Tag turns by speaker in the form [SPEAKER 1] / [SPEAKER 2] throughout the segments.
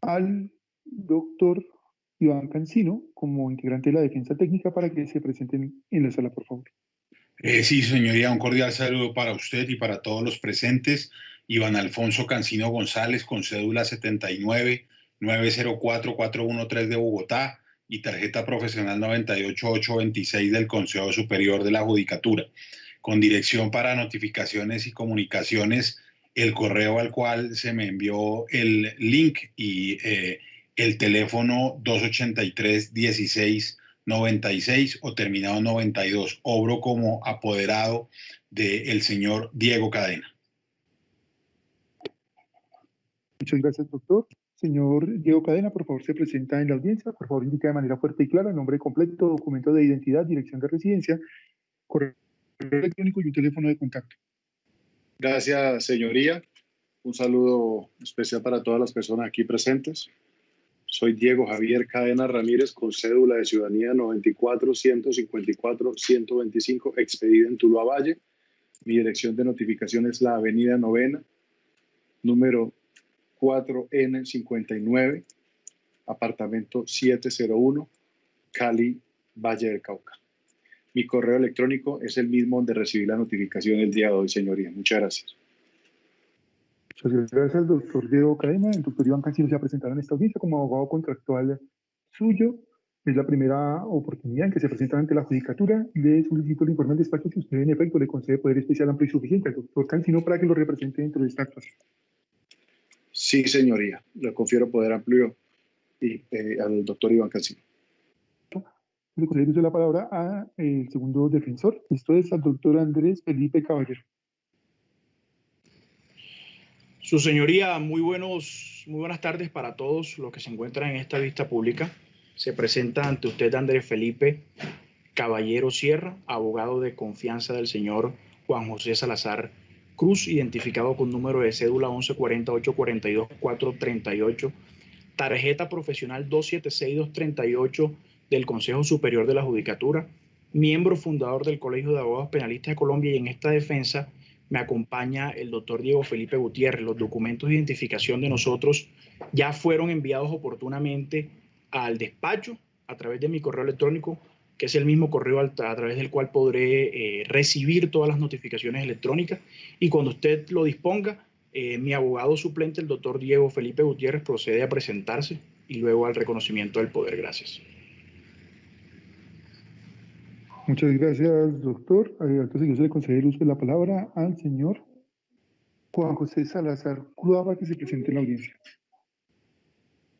[SPEAKER 1] al doctor Iván Cancino como integrante de la defensa técnica para que se presenten en la sala, por favor.
[SPEAKER 2] Sí, señoría, un cordial saludo para usted y para todos los presentes. Iván Alfonso Cancino González, con cédula 79-904-413 de Bogotá y tarjeta profesional 98826 del Consejo Superior de la Judicatura, con dirección para notificaciones y comunicaciones, el correo al cual se me envió el link y el teléfono 283-1696 o terminado 92. Obro como apoderado del señor Diego Cadena.
[SPEAKER 1] Muchas gracias, doctor. Señor Diego Cadena, por favor, se presenta en la audiencia. Por favor, indica de manera fuerte y clara nombre completo, documento de identidad, dirección de residencia, correo electrónico y un teléfono de contacto.
[SPEAKER 3] Gracias, señoría. Un saludo especial para todas las personas aquí presentes. Soy Diego Javier Cadena Ramírez, con cédula de ciudadanía 94-154-125, expedida en Tuluá Valle. Mi dirección de notificación es la Avenida Novena, número 4N59, apartamento 701, Cali, Valle del Cauca. Mi correo electrónico es el mismo donde recibí la notificación el día de hoy, señoría. Muchas gracias.
[SPEAKER 1] Muchas gracias al doctor Diego Cadena. El doctor Iván Cancino se ha presentado en esta audiencia como abogado contractual suyo. Es la primera oportunidad en que se presenta ante la judicatura. Le solicito el informe de despacho que usted en efecto le concede poder especial amplio y suficiente al doctor Cancino para que lo represente dentro de esta actuación.
[SPEAKER 3] Sí, señoría. Le confiero poder amplio y, al doctor Iván Cancino.
[SPEAKER 1] Le concedo uso de la palabra al segundo defensor. Esto es al doctor Andrés Felipe Caballero.
[SPEAKER 4] Su señoría, muy buenas tardes para todos los que se encuentran en esta vista pública. Se presenta ante usted Andrés Felipe Caballero Sierra, abogado de confianza del señor Juan José Salazar Cruz, identificado con número de cédula 1148-42-438, tarjeta profesional 276238 del Consejo Superior de la Judicatura, miembro fundador del Colegio de Abogados Penalistas de Colombia, y en esta defensa me acompaña el doctor Diego Felipe Gutiérrez. Los documentos de identificación de nosotros ya fueron enviados oportunamente al despacho a través de mi correo electrónico, que es el mismo correo a través del cual podré recibir todas las notificaciones electrónicas, y cuando usted lo disponga, mi abogado suplente, el doctor Diego Felipe Gutiérrez, procede a presentarse y luego al reconocimiento del poder. Gracias.
[SPEAKER 1] Muchas gracias, doctor. Entonces yo se le concede el uso de la palabra al señor Juan José Salazar Cruz para que se presente en la audiencia.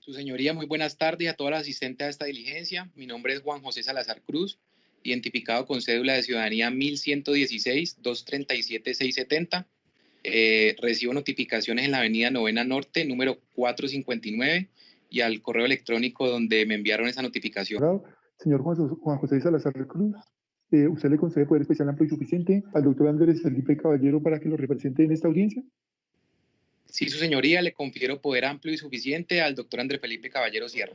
[SPEAKER 5] Su señoría, muy buenas tardes a todos los asistentes a esta diligencia. Mi nombre es Juan José Salazar Cruz, identificado con cédula de ciudadanía 1116-237-670. Recibo notificaciones en la Avenida Novena Norte, número 459, y al correo electrónico donde me enviaron esa notificación.
[SPEAKER 1] Señor Juan José Salazar Cruz, ¿usted le concede poder especial amplio y suficiente al doctor Andrés Felipe Caballero para que lo represente en esta audiencia?
[SPEAKER 5] Sí, su señoría, le confiero poder amplio y suficiente al doctor Andrés Felipe Caballero Sierra.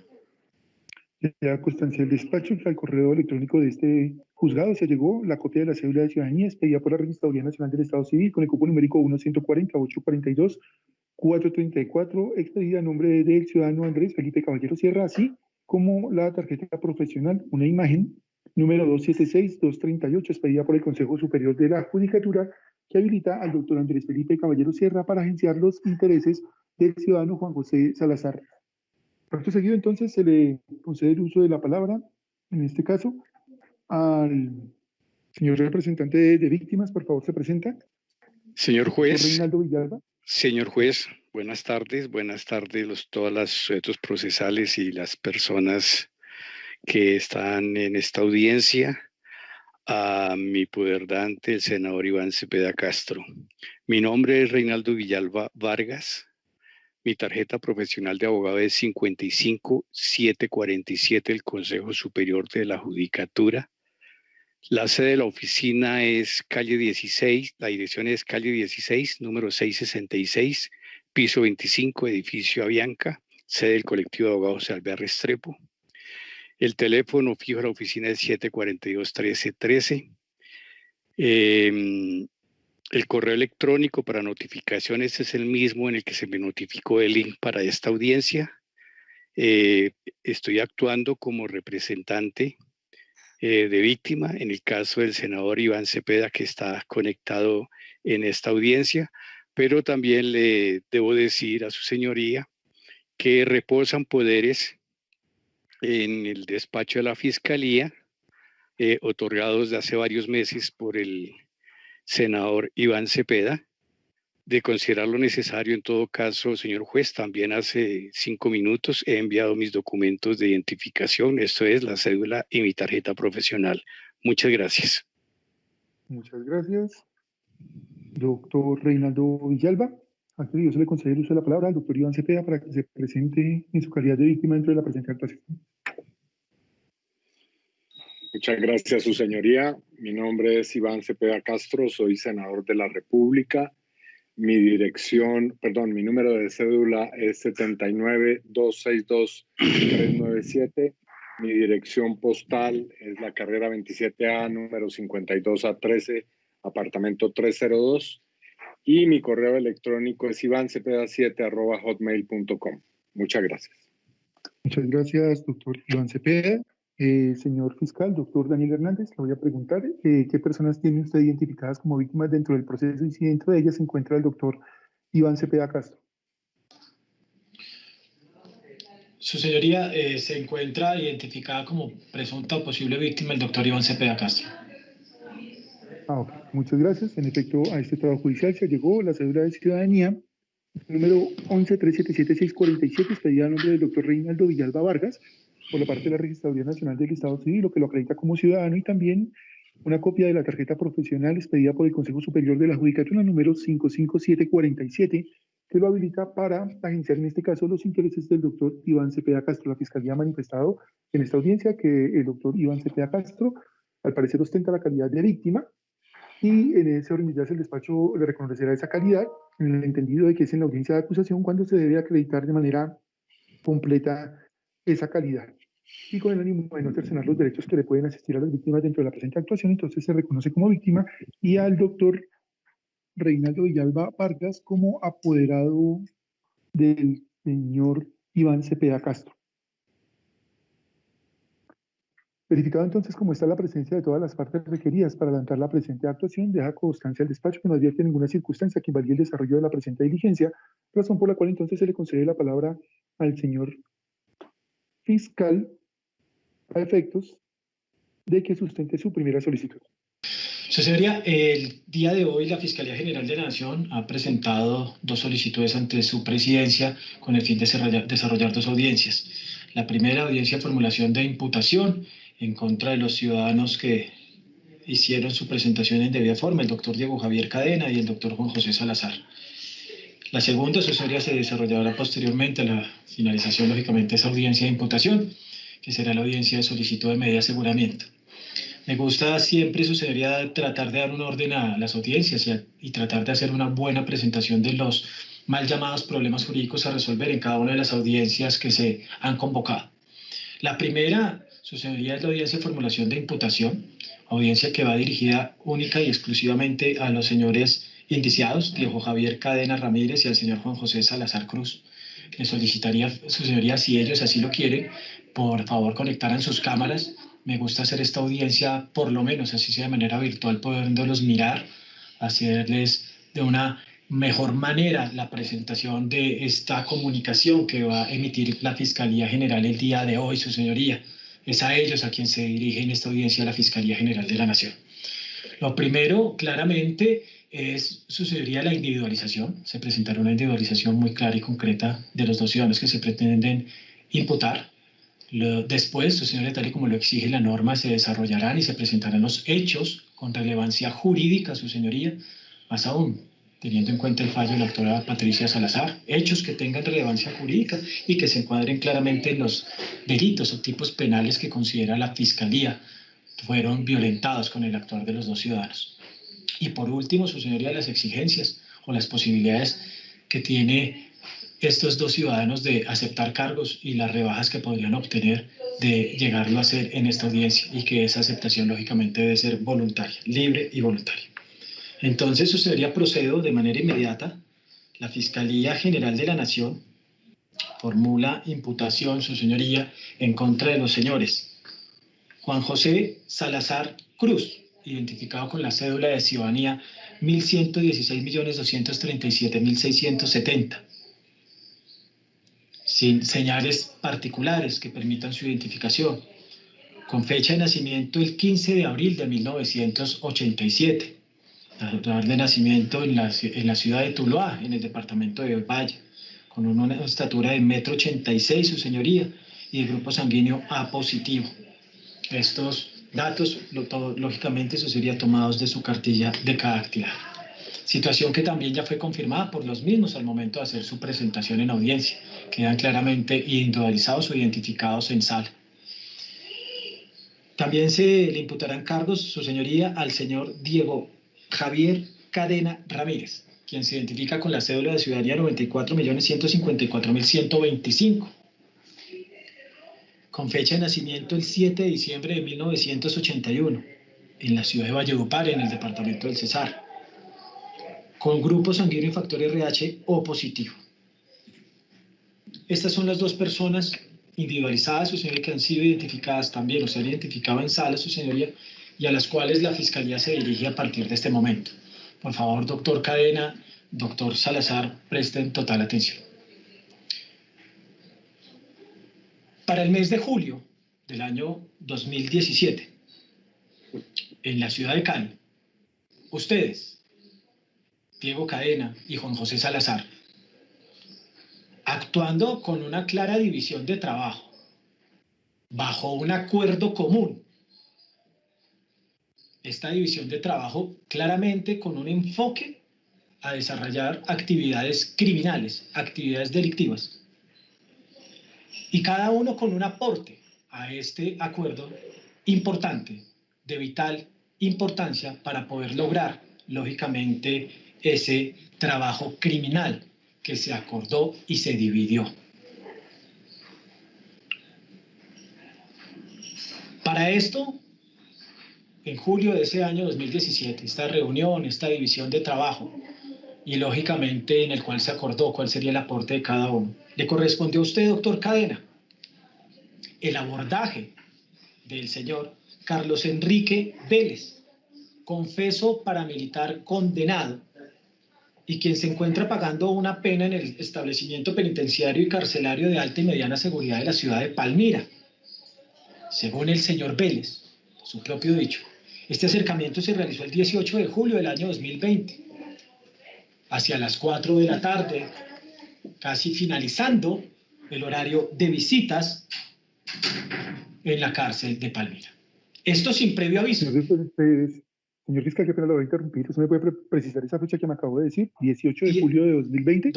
[SPEAKER 1] Ya constancia el despacho que al correo electrónico de este juzgado se llegó la copia de la cédula de ciudadanía expedida por la Registraduría Nacional del Estado Civil con el cupo numérico 1-140-842-434, expedida a nombre del ciudadano Andrés Felipe Caballero Sierra, así como la tarjeta profesional, una imagen, número 276-238, expedida por el Consejo Superior de la Judicatura, que habilita al doctor Andrés Felipe Caballero Sierra para agenciar los intereses del ciudadano Juan José Salazar. Acto seguido, entonces, se le concede el uso de la palabra, en este caso, al señor representante de víctimas. Por favor, se presenta.
[SPEAKER 6] Señor juez.
[SPEAKER 1] Reinaldo Villalba.
[SPEAKER 6] Señor juez, buenas tardes todos los sujetos procesales y las personas que están en esta audiencia. A mi puderdante, el senador Iván Cepeda Castro. Mi nombre es Reinaldo Villalba Vargas. Mi tarjeta profesional de abogado es 55747 del Consejo Superior de la Judicatura. La sede de la oficina es calle 16, la dirección es calle 16, número 666, piso 25, edificio Avianca, sede del colectivo de abogados de Alvear Restrepo. El teléfono fijo de la oficina es 742-1313. El correo electrónico para notificaciones es el mismo en el que se me notificó el link para esta audiencia. Estoy actuando como representante de víctima en el caso del senador Iván Cepeda, que está conectado en esta audiencia, pero también le debo decir a su señoría que reposan poderes en el despacho de la Fiscalía, otorgados de hace varios meses por el senador Iván Cepeda, de considerar lo necesario. En todo caso, señor juez, también hace 5 minutos he enviado mis documentos de identificación, esto es la cédula y mi tarjeta profesional. Muchas gracias.
[SPEAKER 1] Muchas gracias. Doctor Reinaldo Villalba, antes de yo se le concede el uso de la palabra al doctor Iván Cepeda para que se presente en su calidad de víctima dentro de la presente actuación.
[SPEAKER 3] Muchas gracias, su señoría. Mi nombre es Iván Cepeda Castro, soy senador de la República. Mi número de cédula es 79262397. Mi dirección postal es la carrera 27A, número 52A13, apartamento 302. Y mi correo electrónico es ivancepeda7@hotmail.com. Muchas gracias.
[SPEAKER 1] Muchas gracias, doctor Iván Cepeda. Señor fiscal, doctor Daniel Hernández, le voy a preguntar qué personas tiene usted identificadas como víctimas dentro del proceso y si dentro de ellas se encuentra el doctor Iván Cepeda Castro.
[SPEAKER 4] Su señoría, se encuentra identificada como presunta o posible víctima el doctor Iván Cepeda Castro.
[SPEAKER 1] Ok. Muchas gracias. En efecto, a este trabajo judicial se llegó la cédula de ciudadanía número 11377647, expedida a nombre del doctor Reinaldo Villalba Vargas, por la parte de la Registraduría Nacional del Estado Civil, lo que lo acredita como ciudadano, y también una copia de la tarjeta profesional expedida por el Consejo Superior de la Judicatura número 55747, que lo habilita para agenciar en este caso los intereses del doctor Iván Cepeda Castro. La Fiscalía ha manifestado en esta audiencia que el doctor Iván Cepeda Castro al parecer ostenta la calidad de víctima, y en ese orden ya el despacho le reconocerá esa calidad, en el entendido de que es en la audiencia de acusación cuando se debe acreditar de manera completa esa calidad. Y con el ánimo de no cercenar los derechos que le pueden asistir a las víctimas dentro de la presente actuación, entonces se reconoce como víctima y al doctor Reinaldo Villalba Vargas como apoderado del señor Iván Cepeda Castro. Verificado entonces cómo está la presencia de todas las partes requeridas para adelantar la presente actuación, deja constancia al despacho que no advierte ninguna circunstancia que invalide el desarrollo de la presente diligencia, razón por la cual entonces se le concede la palabra al señor fiscal a efectos de que sustente su primera solicitud.
[SPEAKER 4] Su señoría, el día de hoy la Fiscalía General de la Nación ha presentado 2 solicitudes ante su presidencia con el fin de desarrollar 2 audiencias. La primera audiencia, formulación de imputación en contra de los ciudadanos que hicieron su presentación en debida forma, el doctor Diego Javier Cadena y el doctor Juan José Salazar. La segunda, su señoría, se desarrollará posteriormente a la finalización, lógicamente, de esa audiencia de imputación, que será la audiencia de solicitud de medida de aseguramiento. Me gusta siempre, su señoría, tratar de dar un orden a las audiencias y tratar de hacer una buena presentación de los mal llamados problemas jurídicos a resolver en cada una de las audiencias que se han convocado. La primera, su señoría, es la audiencia de formulación de imputación, audiencia que va dirigida única y exclusivamente a los señores indiciados, Diego Javier Cadena Ramírez y al señor Juan José Salazar Cruz. Le solicitaría, su señoría, si ellos así lo quieren, por favor conectaran sus cámaras. Me gusta hacer esta audiencia, por lo menos así sea de manera virtual, poderlos mirar, hacerles de una mejor manera la presentación de esta comunicación que va a emitir la Fiscalía General el día de hoy, su señoría. Es a ellos a quien se dirige en esta audiencia la Fiscalía General de la Nación. Lo primero, claramente, es, su señoría, la individualización. Se presentará una individualización muy clara y concreta de los 2 ciudadanos que se pretenden imputar. Después, su señoría, tal y como lo exige la norma, se desarrollarán y se presentarán los hechos con relevancia jurídica, su señoría, más aún, teniendo en cuenta el fallo de la doctora Patricia Salazar, hechos que tengan relevancia jurídica y que se encuadren claramente en los delitos o tipos penales que considera la Fiscalía fueron violentados con el actuar de los 2 ciudadanos. Y por último, su señoría, las exigencias o las posibilidades que tiene estos 2 ciudadanos de aceptar cargos y las rebajas que podrían obtener de llegarlo a hacer en esta audiencia, y que esa aceptación lógicamente debe ser voluntaria, libre y voluntaria. Entonces, su señoría, procedo de manera inmediata. La Fiscalía General de la Nación Formula imputación, su señoría, en contra de los señores Juan José Salazar Cruz, identificado con la cédula de ciudadanía 1.116.237.670, sin señales particulares que permitan su identificación, con fecha de nacimiento el 15 de abril de 1987, lugar de nacimiento en la ciudad de Tuluá, en el departamento de Valle, con una estatura de 1,86 m, su señoría, y de grupo sanguíneo A positivo. Estos datos, lógicamente, eso sería tomados de su cartilla de dactilar. Situación que también ya fue confirmada por los mismos al momento de hacer su presentación en audiencia. Quedan claramente individualizados o identificados en sala. También se le imputarán cargos, su señoría, al señor Diego Javier Cadena Ramírez, quien se identifica con la cédula de ciudadanía 94.154.125, con fecha de nacimiento el 7 de diciembre de 1981, en la ciudad de Valledupar, en el departamento del Cesar, con grupo sanguíneo y factor RH O positivo. Estas son las dos personas individualizadas, su señoría, que han sido identificadas también, o se han identificado en sala, su señoría, y a las cuales la Fiscalía se dirige a partir de este momento. Por favor, doctor Cadena, doctor Salazar, presten total atención. Para el mes de julio del año 2017, en la ciudad de Cali, ustedes, Diego Cadena y Juan José Salazar, actuando con una clara división de trabajo, bajo un acuerdo común, esta división de trabajo claramente con un enfoque a desarrollar actividades criminales, actividades delictivas, y cada uno con un aporte a este acuerdo importante, de vital importancia para poder lograr, lógicamente, ese trabajo criminal que se acordó y se dividió. Para esto, en julio de ese año 2017, esta reunión, esta división de trabajo, y lógicamente en el cual se acordó cuál sería el aporte de cada uno, le correspondió a usted, doctor Cadena, el abordaje del señor Carlos Enrique Vélez, confeso paramilitar condenado, y quien se encuentra pagando una pena en el establecimiento penitenciario y carcelario de alta y mediana seguridad de la ciudad de Palmira. Según el señor Vélez, su propio dicho, este acercamiento se realizó el 18 de julio del año 2020, hacia las 4 de la tarde, casi finalizando el horario de visitas en la cárcel de Palmira. Esto sin previo aviso.
[SPEAKER 1] Señor fiscal, qué pena lo voy a interrumpir. ¿Usted me puede precisar esa fecha que me acabo de decir? ¿18 de julio de 2020?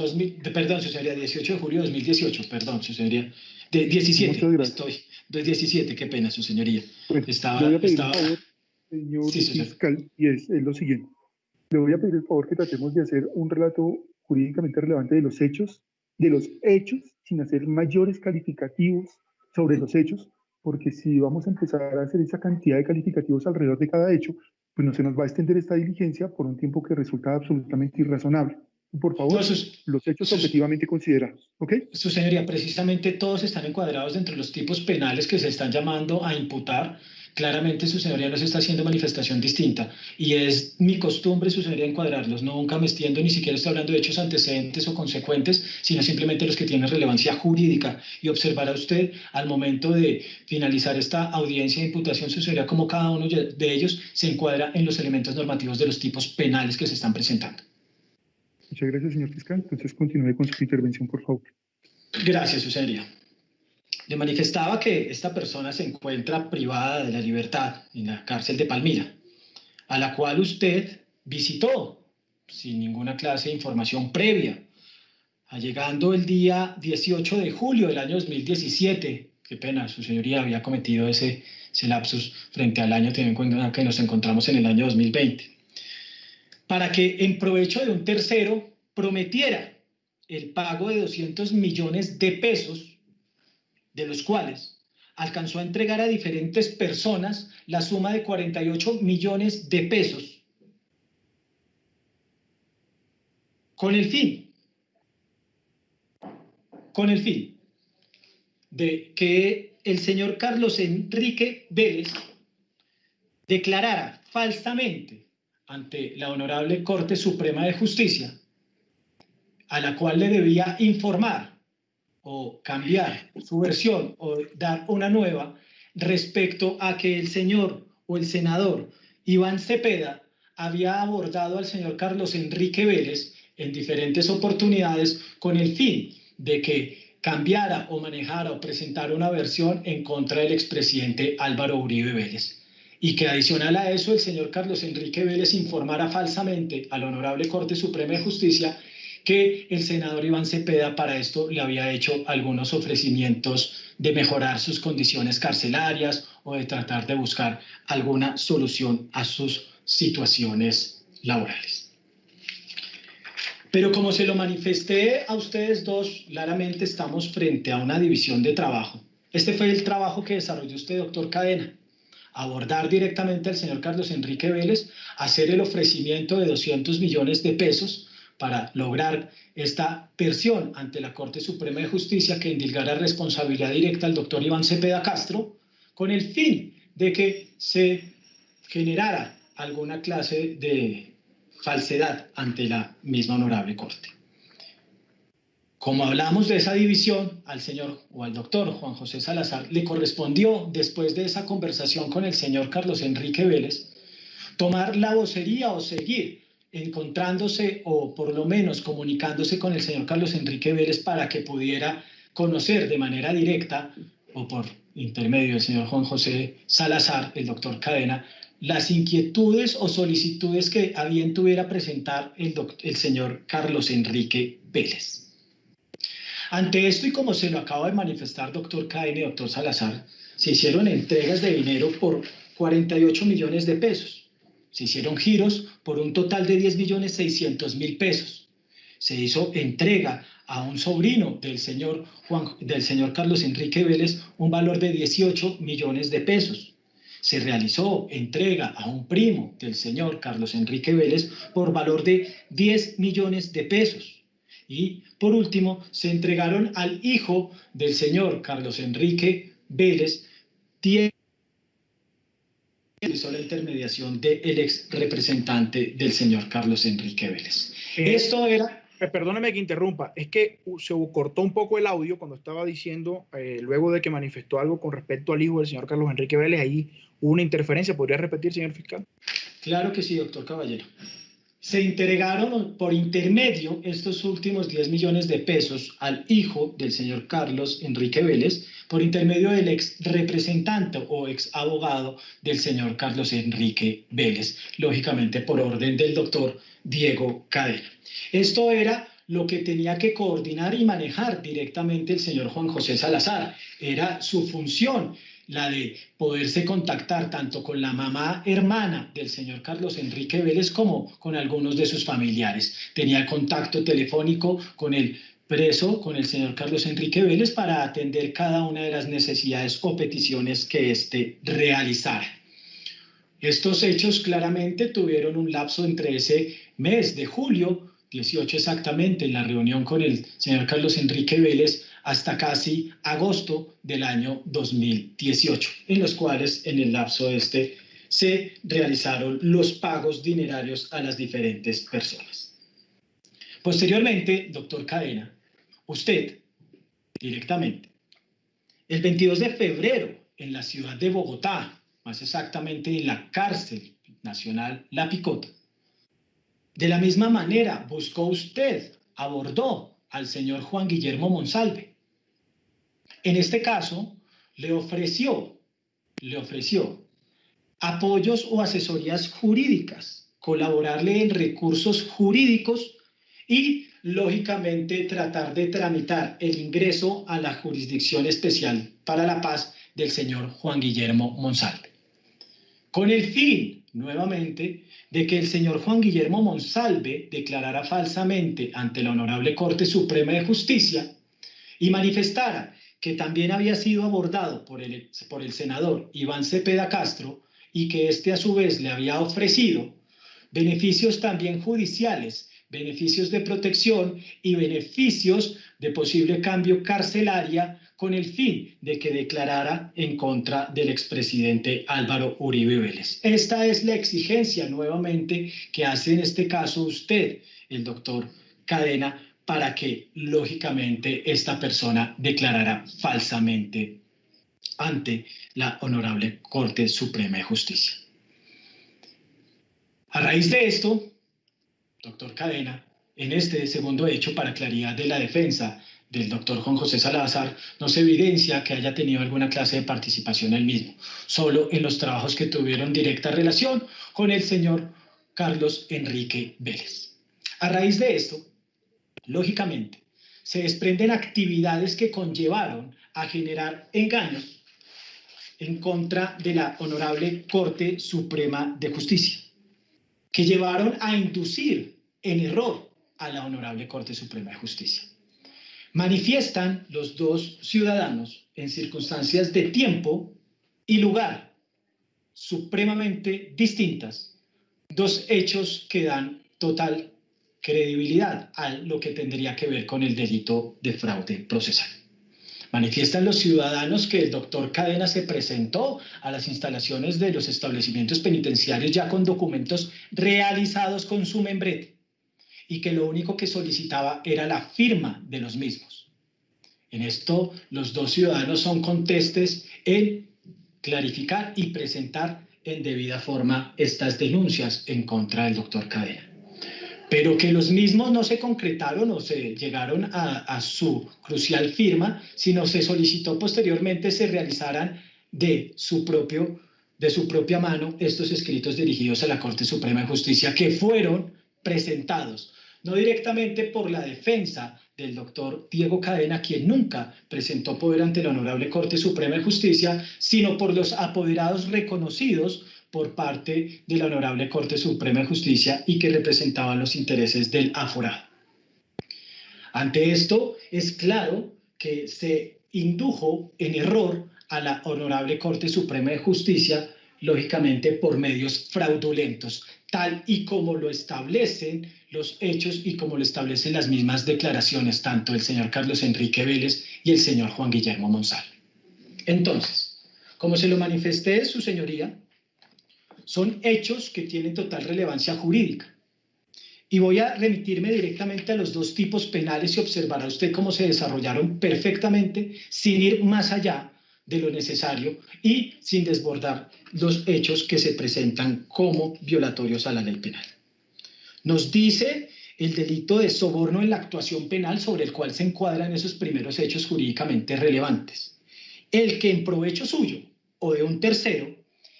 [SPEAKER 4] Perdón, su señoría, 18 de julio de 2018, perdón, su señoría. De 17,
[SPEAKER 1] muchas gracias.
[SPEAKER 4] De 17, qué pena, su señoría.
[SPEAKER 1] Pues, le voy a pedir un favor, señor fiscal, y es lo siguiente. Le voy a pedir el favor que tratemos de hacer un relato jurídicamente relevante de los hechos, sin hacer mayores calificativos sobre los hechos, porque si vamos a empezar a hacer esa cantidad de calificativos alrededor de cada hecho, pues no se nos va a extender esta diligencia por un tiempo que resulta absolutamente irrazonable. Por favor, los hechos objetivamente considerados, ¿ok?
[SPEAKER 4] Su señoría, precisamente todos están encuadrados dentro de los tipos penales que se están llamando a imputar. Claramente su señoría no se está haciendo manifestación distinta y es mi costumbre, su señoría, encuadrarlos. Nunca me extiendo, ni siquiera estoy hablando de hechos antecedentes o consecuentes, sino simplemente los que tienen relevancia jurídica. Y observará usted al momento de finalizar esta audiencia de imputación, su señoría, como cada uno de ellos se encuadra en los elementos normativos de los tipos penales que se están presentando.
[SPEAKER 1] Muchas gracias, señor fiscal. Entonces continúe con su intervención, por favor.
[SPEAKER 4] Gracias, su señoría. Le manifestaba que esta persona se encuentra privada de la libertad en la cárcel de Palmira, a la cual usted visitó sin ninguna clase de información previa, llegando el día 18 de julio del año 2017. Qué pena, su señoría había cometido ese lapsus frente al año, teniendo en cuenta que nos encontramos en el año 2020, para que en provecho de un tercero prometiera el pago de 200 millones de pesos, de los cuales alcanzó a entregar a diferentes personas la suma de 48 millones de pesos, con el fin
[SPEAKER 7] con el fin de que el señor Carlos Enrique Vélez declarara falsamente ante la Honorable Corte Suprema de Justicia, a la cual le debía informar o cambiar su versión o dar una nueva respecto a que el señor o el senador Iván Cepeda había abordado al señor Carlos Enrique Vélez en diferentes oportunidades con el fin de que cambiara o manejara o presentara una versión en contra del expresidente Álvaro Uribe Vélez. Y que adicional a eso el señor Carlos Enrique Vélez informara falsamente a la Honorable Corte Suprema de Justicia que el senador Iván Cepeda para esto le había hecho algunos ofrecimientos de mejorar sus condiciones carcelarias o de tratar de buscar alguna solución a sus situaciones laborales. Pero como se lo manifesté a ustedes dos, claramente estamos frente a una división de trabajo. Este fue el trabajo que desarrolló usted, doctor Cadena. Abordar directamente al señor Carlos Enrique Vélez, hacer el ofrecimiento de 200 millones de pesos para lograr esta versión ante la Corte Suprema de Justicia que indilgara responsabilidad directa al doctor Iván Cepeda Castro, con el fin de que se generara alguna clase de falsedad ante la misma Honorable Corte. Como hablamos de esa división, al señor o al doctor Juan José Salazar le correspondió, después de esa conversación con el señor Carlos Enrique Vélez, tomar la vocería o seguir encontrándose o por lo menos comunicándose con el señor Carlos Enrique Vélez para que pudiera conocer de manera directa o por intermedio del señor Juan José Salazar, el doctor Cadena, las inquietudes o solicitudes que a bien tuviera presentar el señor Carlos Enrique Vélez. Ante esto, y como se lo acaba de manifestar doctor Cadena y doctor Salazar, se hicieron entregas de dinero por 48 millones de pesos. Se hicieron giros por un total de 10.600.000 pesos. Se hizo entrega a un sobrino del señor Carlos Enrique Vélez un valor de 18 millones de pesos. Se realizó entrega a un primo del señor Carlos Enrique Vélez por valor de 10 millones de pesos. Y por último, se entregaron al hijo del señor Carlos Enrique Vélez, realizó la intermediación del ex representante del señor Carlos Enrique Vélez. Esto era...
[SPEAKER 4] Perdóneme que interrumpa, es que se cortó un poco el audio cuando estaba diciendo, luego de que manifestó algo con respecto al hijo del señor Carlos Enrique Vélez, ahí hubo una interferencia. ¿Podría repetir, señor fiscal?
[SPEAKER 7] Claro que sí, doctor Caballero. Se entregaron por intermedio estos últimos 10 millones de pesos al hijo del señor Carlos Enrique Vélez, por intermedio del ex representante o ex abogado del señor Carlos Enrique Vélez, lógicamente por orden del doctor Diego Cadena. Esto era lo que tenía que coordinar y manejar directamente el señor Juan José Salazar. Era su función, la de poderse contactar tanto con la mamá hermana del señor Carlos Enrique Vélez como con algunos de sus familiares. Tenía contacto telefónico con el preso, con el señor Carlos Enrique Vélez, para atender cada una de las necesidades o peticiones que éste realizara. Estos hechos claramente tuvieron un lapso entre ese mes de julio 18 exactamente, en la reunión con el señor Carlos Enrique Vélez, hasta casi agosto del año 2018, en los cuales en el lapso se realizaron los pagos dinerarios a las diferentes personas. Posteriormente, doctor Cadena, usted directamente, el 22 de febrero en la ciudad de Bogotá, más exactamente en la cárcel nacional La Picota, de la misma manera abordó al señor Juan Guillermo Monsalve. En este caso, le ofreció apoyos o asesorías jurídicas, colaborarle en recursos jurídicos y, lógicamente, tratar de tramitar el ingreso a la Jurisdicción Especial para la Paz del señor Juan Guillermo Monsalve. Con el fin, nuevamente, de que el señor Juan Guillermo Monsalve declarara falsamente ante la Honorable Corte Suprema de Justicia y manifestara que también había sido abordado por el senador Iván Cepeda Castro y que éste a su vez le había ofrecido beneficios también judiciales beneficios de protección y beneficios de posible cambio carcelaria con el fin de que declarara en contra del expresidente Álvaro Uribe Vélez. Esta es la exigencia nuevamente que hace en este caso usted, el doctor Cadena, para que lógicamente esta persona declarara falsamente ante la Honorable Corte Suprema de Justicia. A raíz de esto, doctor Cadena, en este segundo hecho, para claridad de la defensa del doctor Juan José Salazar, no se evidencia que haya tenido alguna clase de participación él mismo, solo en los trabajos que tuvieron directa relación con el señor Carlos Enrique Vélez. A raíz de esto, lógicamente, se desprenden actividades que conllevaron a generar engaños en contra de la Honorable Corte Suprema de Justicia, que llevaron a inducir en error a la Honorable Corte Suprema de Justicia. Manifiestan los dos ciudadanos en circunstancias de tiempo y lugar supremamente distintas, dos hechos que dan total credibilidad a lo que tendría que ver con el delito de fraude procesal. Manifiestan los ciudadanos que el doctor Cadena se presentó a las instalaciones de los establecimientos penitenciarios ya con documentos realizados con su membrete y que lo único que solicitaba era la firma de los mismos. En esto, los dos ciudadanos son contestes en clarificar y presentar en debida forma estas denuncias en contra del doctor Cadena. Pero que los mismos no se concretaron o se llegaron a su crucial firma, sino se solicitó posteriormente se realizaran de su propia mano estos escritos dirigidos a la Corte Suprema de Justicia que fueron presentados, no directamente por la defensa del doctor Diego Cadena, quien nunca presentó poder ante la Honorable Corte Suprema de Justicia, sino por los apoderados reconocidos por parte de la Honorable Corte Suprema de Justicia y que representaban los intereses del aforado. Ante esto, es claro que se indujo en error a la Honorable Corte Suprema de Justicia, lógicamente por medios fraudulentos, tal y como lo establecen los hechos y como lo establecen las mismas declaraciones, tanto el señor Carlos Enrique Vélez y el señor Juan Guillermo Monsalve. Entonces, como se lo manifesté, su señoría, son hechos que tienen total relevancia jurídica. Y voy a remitirme directamente a los dos tipos penales y observará usted cómo se desarrollaron perfectamente sin ir más allá de lo necesario y sin desbordar los hechos que se presentan como violatorios a la ley penal. Nos dice el delito de soborno en la actuación penal sobre el cual se encuadran esos primeros hechos jurídicamente relevantes. El que en provecho suyo o de un tercero,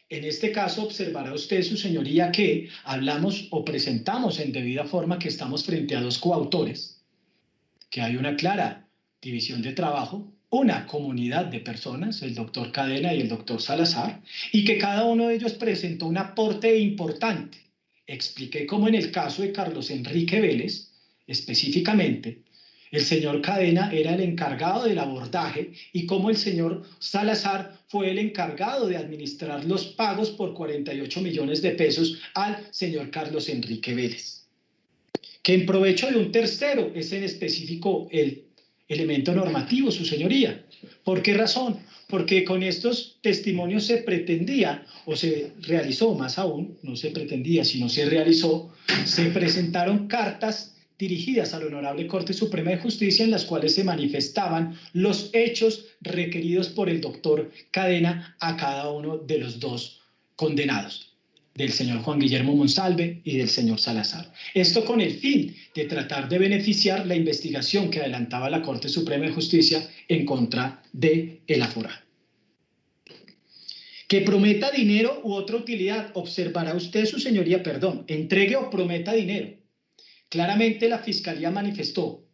[SPEAKER 7] en este caso observará usted, su señoría, que hablamos o presentamos en debida forma que estamos frente a dos coautores, que hay una clara división de trabajo, una comunidad de personas, el doctor Cadena y el doctor Salazar, y que cada uno de ellos presentó un aporte importante. Expliqué cómo en el caso de Carlos Enrique Vélez, específicamente, el señor Cadena era el encargado del abordaje y cómo el señor Salazar fue el encargado de administrar los pagos por 48 millones de pesos al señor Carlos Enrique Vélez. Que en provecho de un tercero es en específico el elemento normativo, su señoría. ¿Por qué razón? Porque con estos testimonios se pretendía, o se realizó más aún, no se pretendía, sino se realizó, se presentaron cartas dirigidas a la Honorable Corte Suprema de Justicia en las cuales se manifestaban los hechos requeridos por el doctor Cadena a cada uno de los dos condenados, del señor Juan Guillermo Monsalve y del señor Salazar. Esto con el fin de tratar de beneficiar la investigación que adelantaba la Corte Suprema de Justicia en contra del aforado. Que prometa dinero u otra utilidad, observará usted, su señoría, entregue o prometa dinero. Claramente la Fiscalía manifestó,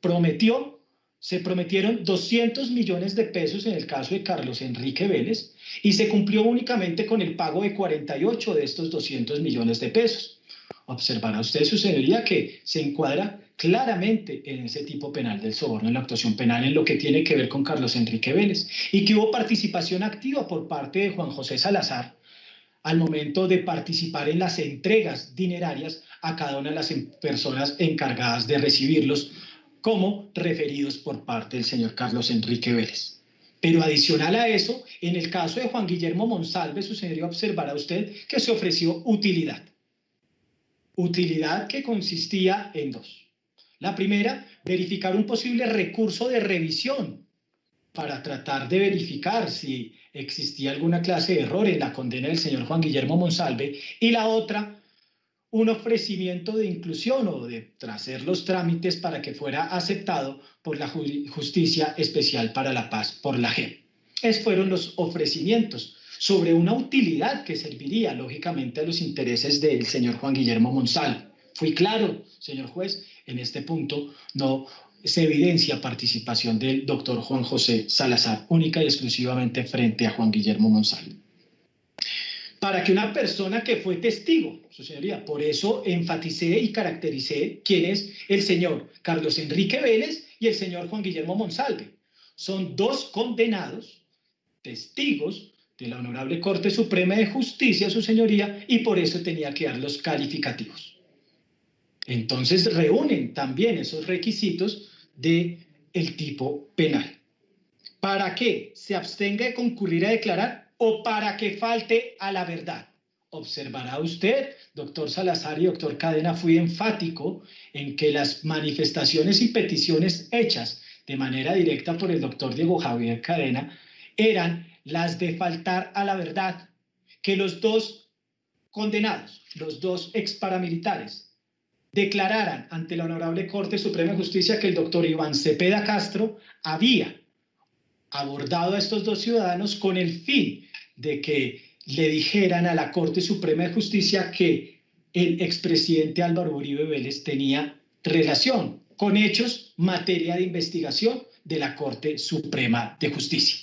[SPEAKER 7] se prometieron 200 millones de pesos en el caso de Carlos Enrique Vélez y se cumplió únicamente con el pago de 48 de estos 200 millones de pesos. Observará usted, su señoría, que se encuadra claramente en ese tipo penal del soborno, en la actuación penal, en lo que tiene que ver con Carlos Enrique Vélez, y que hubo participación activa por parte de Juan José Salazar al momento de participar en las entregas dinerarias a cada una de las personas encargadas de recibirlos como referidos por parte del señor Carlos Enrique Vélez. Pero adicional a eso, en el caso de Juan Guillermo Monsalve, su señoría, observará usted que se ofreció utilidad. Utilidad que consistía en dos. La primera, verificar un posible recurso de revisión para tratar de verificar si existía alguna clase de error en la condena del señor Juan Guillermo Monsalve. Y la otra, un ofrecimiento de inclusión o de hacer los trámites para que fuera aceptado por la Justicia Especial para la Paz, por la JEP. Esos fueron los ofrecimientos sobre una utilidad que serviría, lógicamente, a los intereses del señor Juan Guillermo Monsalve. Fui claro, señor juez, en este punto no se evidencia participación del doctor Juan José Salazar, única y exclusivamente frente a Juan Guillermo Monsalve. Para que una persona que fue testigo, su señoría, por eso enfaticé y caractericé quién es el señor Carlos Enrique Vélez y el señor Juan Guillermo Monsalve. Son dos condenados, testigos de la Honorable Corte Suprema de Justicia, su señoría, y por eso tenía que dar los calificativos. Entonces reúnen también esos requisitos del tipo penal. ¿Para qué se abstenga de concurrir a declarar o para que falte a la verdad? Observará usted, doctor Salazar y doctor Cadena, fui enfático en que las manifestaciones y peticiones hechas de manera directa por el doctor Diego Javier Cadena eran las de faltar a la verdad, que los dos condenados, los dos exparamilitares, declararan ante la Honorable Corte Suprema de Justicia que el doctor Iván Cepeda Castro había abordado a estos dos ciudadanos con el fin de que le dijeran a la Corte Suprema de Justicia que el expresidente Álvaro Uribe Vélez tenía relación con hechos materia de investigación de la Corte Suprema de Justicia.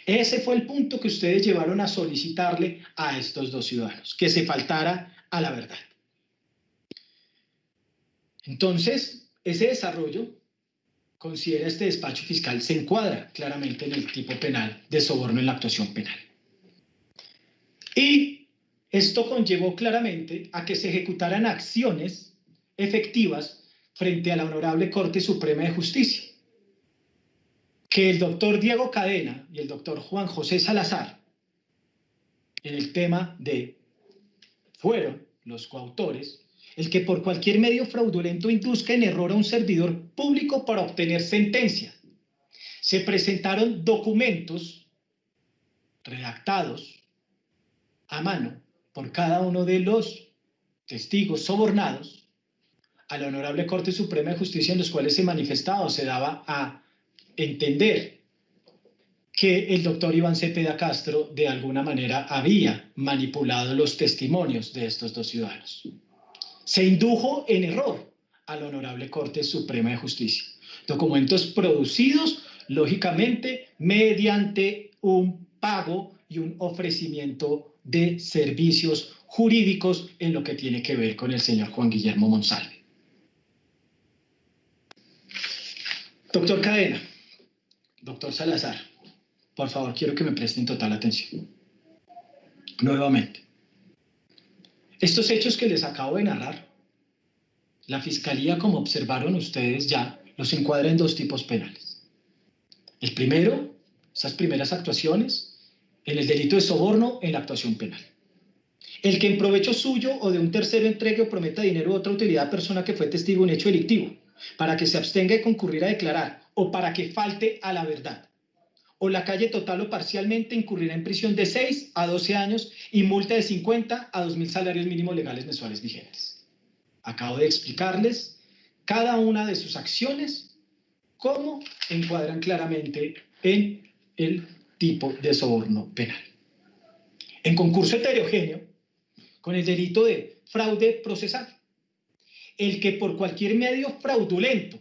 [SPEAKER 7] Ese fue el punto que ustedes llevaron a solicitarle a estos dos ciudadanos, que se faltara a la verdad. Entonces, ese desarrollo, considera este despacho fiscal, se encuadra claramente en el tipo penal de soborno en la actuación penal. Y esto conllevó claramente a que se ejecutaran acciones efectivas frente a la Honorable Corte Suprema de Justicia. Que el doctor Diego Cadena y el doctor Juan José Salazar, en el tema de, fueron los coautores, el que por cualquier medio fraudulento induzca en error a un servidor público para obtener sentencia. Se presentaron documentos redactados a mano por cada uno de los testigos sobornados a la Honorable Corte Suprema de Justicia, en los cuales se manifestaba o se daba a entender que el doctor Iván Cepeda Castro de alguna manera había manipulado los testimonios de estos dos ciudadanos. Se indujo en error a la Honorable Corte Suprema de Justicia. Documentos producidos, lógicamente, mediante un pago y un ofrecimiento de servicios jurídicos en lo que tiene que ver con el señor Juan Guillermo Monsalve. Doctor Cadena, doctor Salazar, por favor, quiero que me presten total atención. Nuevamente. Estos hechos que les acabo de narrar, la Fiscalía, como observaron ustedes ya, los encuadra en dos tipos penales. El primero, esas primeras actuaciones, en el delito de soborno en la actuación penal. El que en provecho suyo o de un tercero entregue o prometa dinero u otra utilidad a persona que fue testigo de un hecho delictivo, para que se abstenga de concurrir a declarar o para que falte a la verdad, o la calle total o parcialmente, incurrirá en prisión de 6 a 12 años y multa de 50 a 2.000 salarios mínimos legales mensuales vigentes. Acabo de explicarles cada una de sus acciones, cómo encuadran claramente en el tipo de soborno penal. En concurso heterogéneo, con el delito de fraude procesal, el que por cualquier medio fraudulento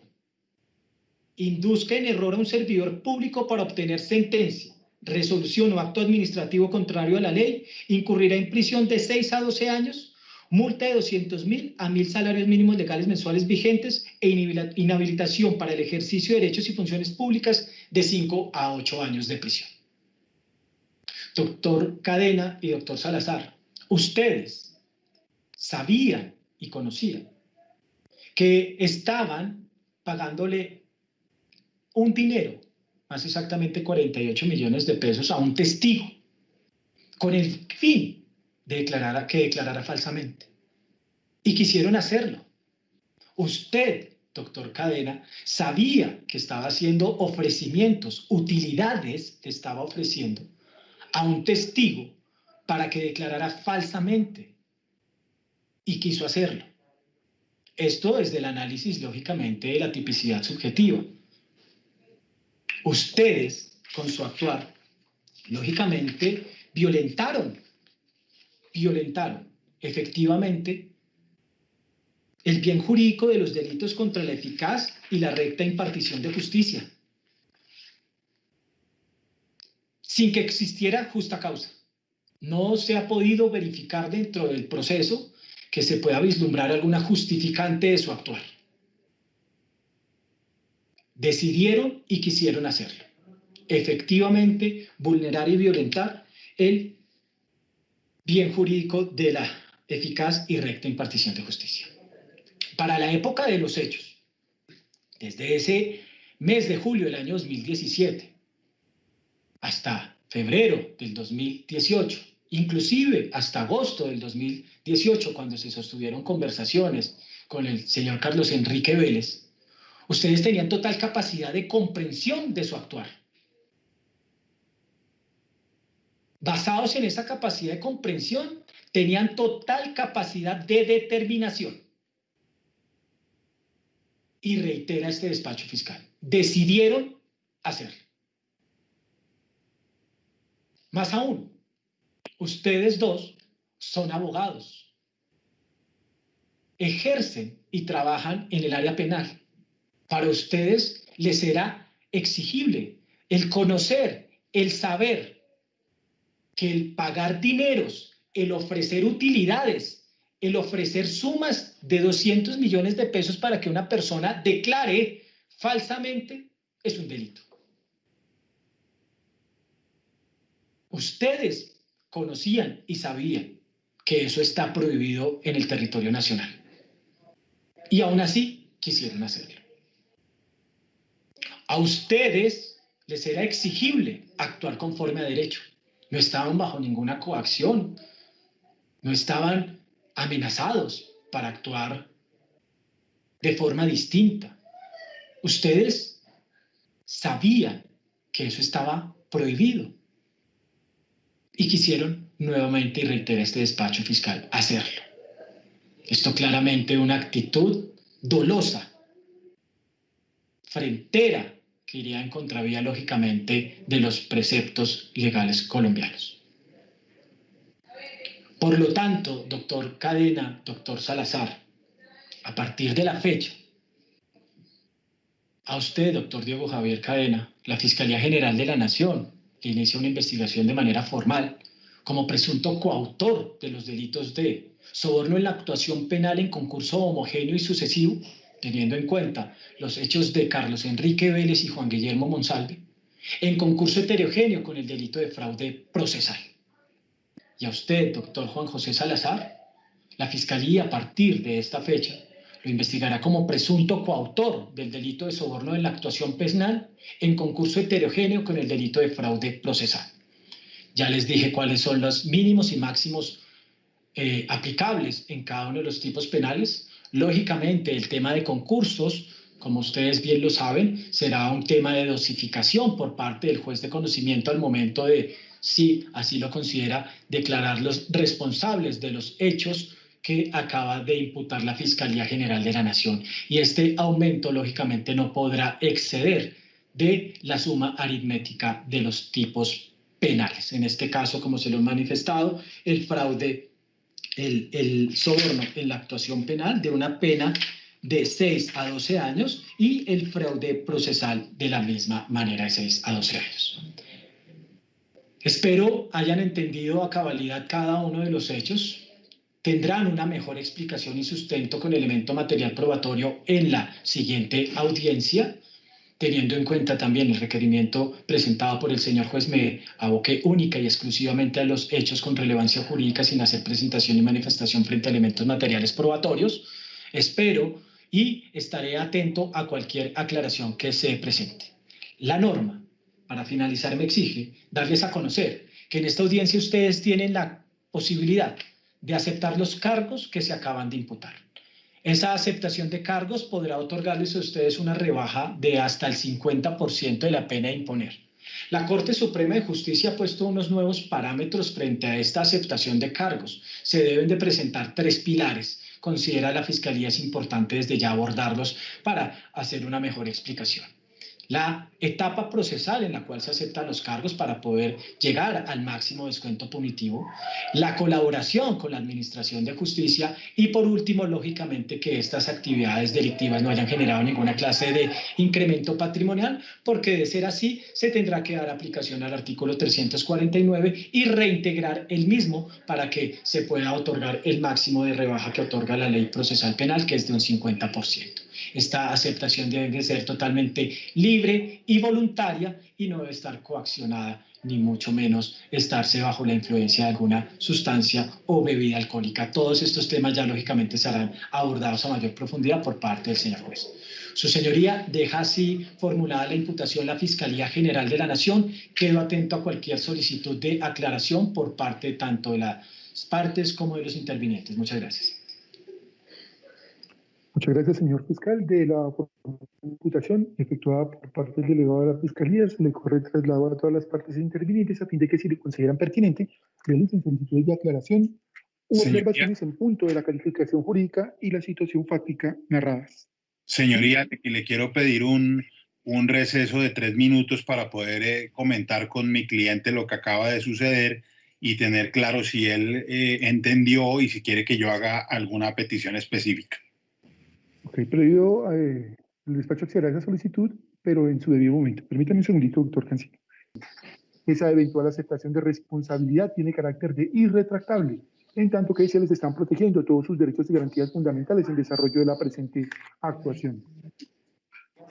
[SPEAKER 7] induzca en error a un servidor público para obtener sentencia, resolución o acto administrativo contrario a la ley, incurrirá en prisión de 6 a 12 años, multa de 200.000 a 1.000 salarios mínimos legales mensuales vigentes e inhabilitación para el ejercicio de derechos y funciones públicas de 5 a 8 años de prisión. Doctor Cadena y doctor Salazar, ustedes sabían y conocía, que estaban pagándole un dinero, más exactamente 48 millones de pesos, a un testigo, con el fin de que declarara falsamente. Y quisieron hacerlo. Usted, doctor Cadena, sabía que estaba haciendo ofrecimientos, utilidades le estaba ofreciendo a un testigo para que declarara falsamente y quiso hacerlo. Esto es del análisis, lógicamente, de la tipicidad subjetiva. Ustedes, con su actuar, lógicamente, violentaron efectivamente el bien jurídico de los delitos contra la eficaz y la recta impartición de justicia, sin que existiera justa causa. No se ha podido verificar dentro del proceso que se pueda vislumbrar alguna justificante de su actuar. Decidieron y quisieron hacerlo. Efectivamente, vulnerar y violentar el bien jurídico de la eficaz y recta impartición de justicia. Para la época de los hechos, desde ese mes de julio del año 2017 hasta febrero del 2018, inclusive hasta agosto del 2018, cuando se sostuvieron conversaciones con el señor Carlos Enrique Vélez, ustedes tenían total capacidad de comprensión de su actuar. Basados en esa capacidad de comprensión, tenían total capacidad de determinación. Y reitera este despacho fiscal, decidieron hacerlo. Más aún, ustedes dos son abogados, ejercen y trabajan en el área penal. Para ustedes les será exigible el conocer, el saber que el pagar dineros, el ofrecer utilidades, el ofrecer sumas de 200 millones de pesos para que una persona declare falsamente es un delito. Ustedes conocían y sabían que eso está prohibido en el territorio nacional. Y aún así quisieron hacerlo. A ustedes les era exigible actuar conforme a derecho. No estaban bajo ninguna coacción. No estaban amenazados para actuar de forma distinta. Ustedes sabían que eso estaba prohibido y quisieron nuevamente, y reitera este despacho fiscal, hacerlo. Esto claramente una actitud dolosa, frentera, que iría en contravía lógicamente de los preceptos legales colombianos. Por lo tanto, doctor Cadena, doctor Salazar, a partir de la fecha, a usted, doctor Diego Javier Cadena, la Fiscalía General de la Nación le inicia una investigación de manera formal como presunto coautor de los delitos de soborno en la actuación penal en concurso homogéneo y sucesivo, teniendo en cuenta los hechos de Carlos Enrique Vélez y Juan Guillermo Monsalve, en concurso heterogéneo con el delito de fraude procesal. Y a usted, doctor Juan José Salazar, la Fiscalía a partir de esta fecha lo investigará como presunto coautor del delito de soborno en la actuación penal en concurso heterogéneo con el delito de fraude procesal. Ya les dije cuáles son los mínimos y máximos aplicables en cada uno de los tipos penales. Lógicamente, el tema de concursos, como ustedes bien lo saben, será un tema de dosificación por parte del juez de conocimiento al momento de, si así lo considera, declararlos responsables de los hechos que acaba de imputar la Fiscalía General de la Nación. Y este aumento, lógicamente, no podrá exceder de la suma aritmética de los tipos penales. En este caso, como se lo he manifestado, el fraude, el soborno en la actuación penal de una pena de 6 a 12 años y el fraude procesal de la misma manera de 6 a 12 años. Espero hayan entendido a cabalidad cada uno de los hechos. Tendrán una mejor explicación y sustento con elemento material probatorio en la siguiente audiencia. teniendo en cuenta también el requerimiento presentado por el señor juez, me aboqué única y exclusivamente a los hechos con relevancia jurídica sin hacer presentación y manifestación frente a elementos materiales probatorios. Espero y estaré atento a cualquier aclaración que se presente. La norma, para finalizar, me exige darles a conocer que en esta audiencia ustedes tienen la posibilidad de aceptar los cargos que se acaban de imputar. Esa aceptación de cargos podrá otorgarles a ustedes una rebaja de hasta el 50% de la pena a imponer. La Corte Suprema de Justicia ha puesto unos nuevos parámetros frente a esta aceptación de cargos. Se deben de presentar 3 pilares. Considera la Fiscalía es importante desde ya abordarlos para hacer una mejor explicación. La etapa procesal en la cual se aceptan los cargos para poder llegar al máximo descuento punitivo, la colaboración con la Administración de Justicia y, por último, lógicamente, que estas actividades delictivas no hayan generado ninguna clase de incremento patrimonial, porque de ser así se tendrá que dar aplicación al artículo 349 y reintegrar el mismo para que se pueda otorgar el máximo de rebaja que otorga la Ley Procesal Penal, que es de un 50%. Esta aceptación debe de ser totalmente libre y voluntaria y no debe estar coaccionada, ni mucho menos estarse bajo la influencia de alguna sustancia o bebida alcohólica. Todos estos temas ya lógicamente serán abordados a mayor profundidad por parte del señor juez. Su señoría deja así formulada la imputación la Fiscalía General de la Nación. Quedo atento a cualquier solicitud de aclaración por parte tanto de las partes como de los intervinientes. Muchas gracias.
[SPEAKER 1] Muchas gracias, señor fiscal. De la imputación efectuada por parte del delegado de la Fiscalía, se le corre el traslado a todas las partes intervinientes a fin de que, si le consideran pertinente, realicen solicitudes de aclaración u observaciones en punto de la calificación jurídica y la situación fáctica narradas.
[SPEAKER 2] Señoría, le quiero pedir un receso de 3 minutos para poder comentar con mi cliente lo que acaba de suceder y tener claro si él entendió y si quiere que yo haga alguna petición específica.
[SPEAKER 1] Ok, pedido, el despacho accederá a esa solicitud, pero en su debido momento. Permítame un segundito, doctor Cancino. Esa eventual aceptación de responsabilidad tiene carácter de irretractable, en tanto que se les están protegiendo todos sus derechos y garantías fundamentales en desarrollo de la presente actuación.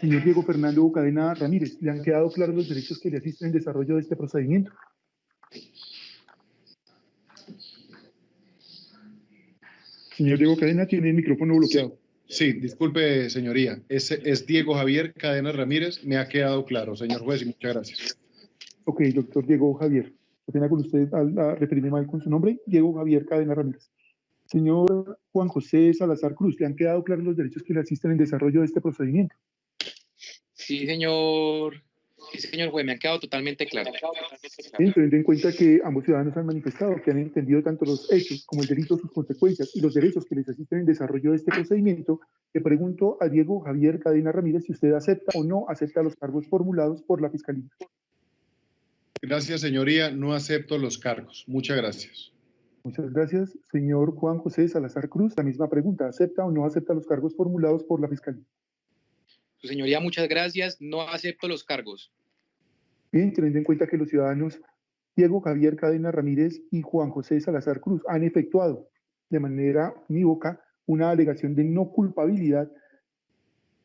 [SPEAKER 1] Señor Diego Fernando Cadena Ramírez, ¿le han quedado claros los derechos que le asisten en desarrollo de este procedimiento? Señor Diego Cadena, tiene el micrófono bloqueado.
[SPEAKER 8] Sí, disculpe, señoría. Es Diego Javier Cadena Ramírez. Me ha quedado claro, señor juez, y muchas gracias.
[SPEAKER 1] Ok, doctor Diego Javier. ¿Qué pena con usted al referirme mal con su nombre? Diego Javier Cadena Ramírez. Señor Juan José Salazar Cruz, ¿le han quedado claros los derechos que le asisten en desarrollo de este procedimiento?
[SPEAKER 5] Sí, señor juez, me han quedado totalmente claros.
[SPEAKER 1] Bien, teniendo en cuenta que ambos ciudadanos han manifestado que han entendido tanto los hechos como el delito, sus consecuencias y los derechos que les asisten en desarrollo de este procedimiento, le pregunto a Diego Javier Cadena Ramírez si usted acepta o no acepta los cargos formulados por la Fiscalía.
[SPEAKER 8] Gracias, señoría. No acepto los cargos. Muchas gracias.
[SPEAKER 1] Muchas gracias. Señor Juan José Salazar Cruz, la misma pregunta. ¿Acepta o no acepta los cargos formulados por la Fiscalía?
[SPEAKER 5] Su señoría, muchas gracias. No acepto los cargos.
[SPEAKER 1] Bien, teniendo en cuenta que los ciudadanos Diego Javier Cadena Ramírez y Juan José Salazar Cruz han efectuado de manera unívoca una alegación de no culpabilidad,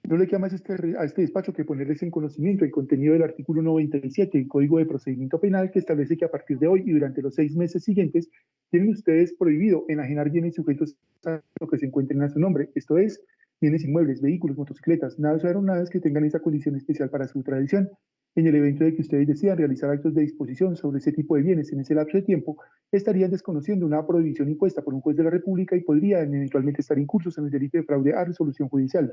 [SPEAKER 1] no le queda más a este despacho que ponerles en conocimiento el contenido del artículo 97 del Código de Procedimiento Penal, que establece que a partir de hoy y durante los 6 meses siguientes tienen ustedes prohibido enajenar bienes sujetos a lo que se encuentren a su nombre, esto es, bienes inmuebles, vehículos, motocicletas, naves o aeronaves que tengan esa condición especial para su tradición. En el evento de que ustedes decidan realizar actos de disposición sobre ese tipo de bienes en ese lapso de tiempo, estarían desconociendo una prohibición impuesta por un juez de la República y podrían eventualmente estar incursos en el delito de fraude a resolución judicial.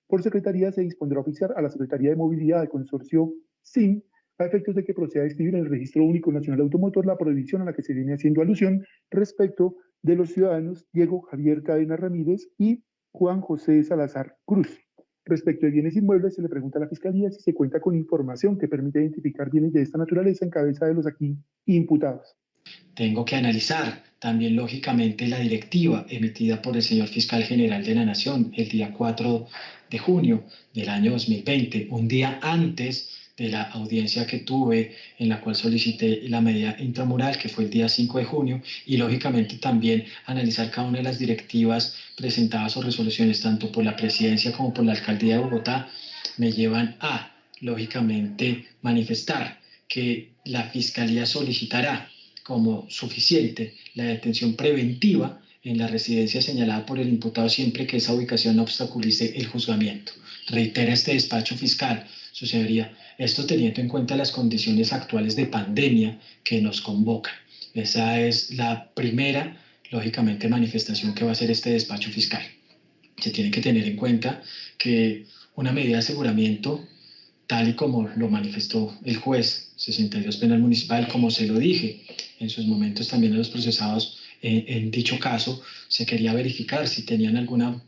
[SPEAKER 1] Por Secretaría se dispondrá a oficiar a la Secretaría de Movilidad del Consorcio SIM a efectos de que proceda a escribir en el Registro Único Nacional Automotor la prohibición a la que se viene haciendo alusión respecto de los ciudadanos Diego Javier Cadena Ramírez y Juan José Salazar Cruz. Respecto de bienes inmuebles, se le pregunta a la Fiscalía si se cuenta con información que permite identificar bienes de esta naturaleza en cabeza de los aquí imputados.
[SPEAKER 7] Tengo que analizar también, lógicamente, la directiva emitida por el señor Fiscal General de la Nación el día 4 de junio del año 2020, un día antes de la audiencia que tuve en la cual solicité la medida intramural, que fue el día 5 de junio, y lógicamente también analizar cada una de las directivas presentadas o resoluciones tanto por la presidencia como por la alcaldía de Bogotá me llevan a lógicamente, manifestar que la Fiscalía solicitará como suficiente la detención preventiva en la residencia señalada por el imputado siempre que esa ubicación no obstaculice el juzgamiento. Reitera este despacho fiscal, su señoría, esto teniendo en cuenta las condiciones actuales de pandemia que nos convocan. Esa es la primera, lógicamente, manifestación que va a hacer este despacho fiscal. Se tiene que tener en cuenta que una medida de aseguramiento, tal y como lo manifestó el juez 62 Penal Municipal, como se lo dije en sus momentos también a los procesados en dicho caso, se quería verificar si tenían alguna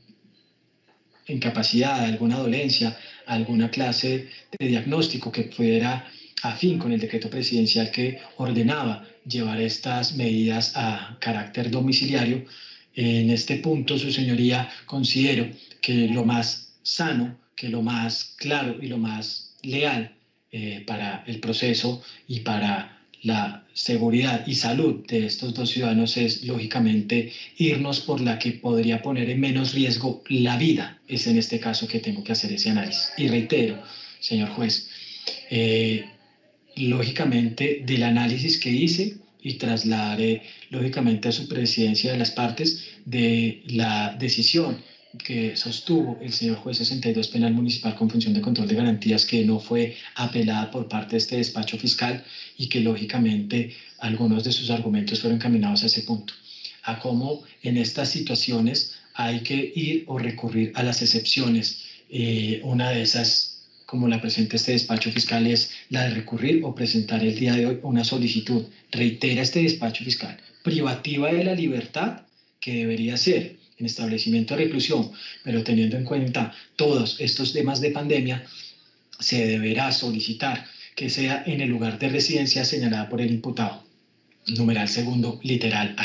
[SPEAKER 7] incapacidad, alguna dolencia, alguna clase de diagnóstico que fuera afín con el decreto presidencial que ordenaba llevar estas medidas a carácter domiciliario. En este punto, su señoría, considero que lo más sano, que lo más claro y lo más leal para el proceso y para la seguridad y salud de estos dos ciudadanos es, lógicamente, irnos por la que podría poner en menos riesgo la vida. Es en este caso que tengo que hacer ese análisis. Y reitero, señor juez, lógicamente, del análisis que hice y trasladaré, lógicamente, a su presidencia de las partes de la decisión que sostuvo el señor juez 62 Penal Municipal con función de control de garantías, que no fue apelada por parte de este despacho fiscal y que lógicamente algunos de sus argumentos fueron encaminados a ese punto, a cómo en estas situaciones hay que ir o recurrir a las excepciones. Una de esas, como la presenta este despacho fiscal, es la de recurrir o presentar el día de hoy una solicitud, reitera este despacho fiscal, privativa de la libertad, que debería ser en establecimiento de reclusión, pero teniendo en cuenta todos estos temas de pandemia, se deberá solicitar que sea en el lugar de residencia señalada por el imputado. Numeral segundo, literal A.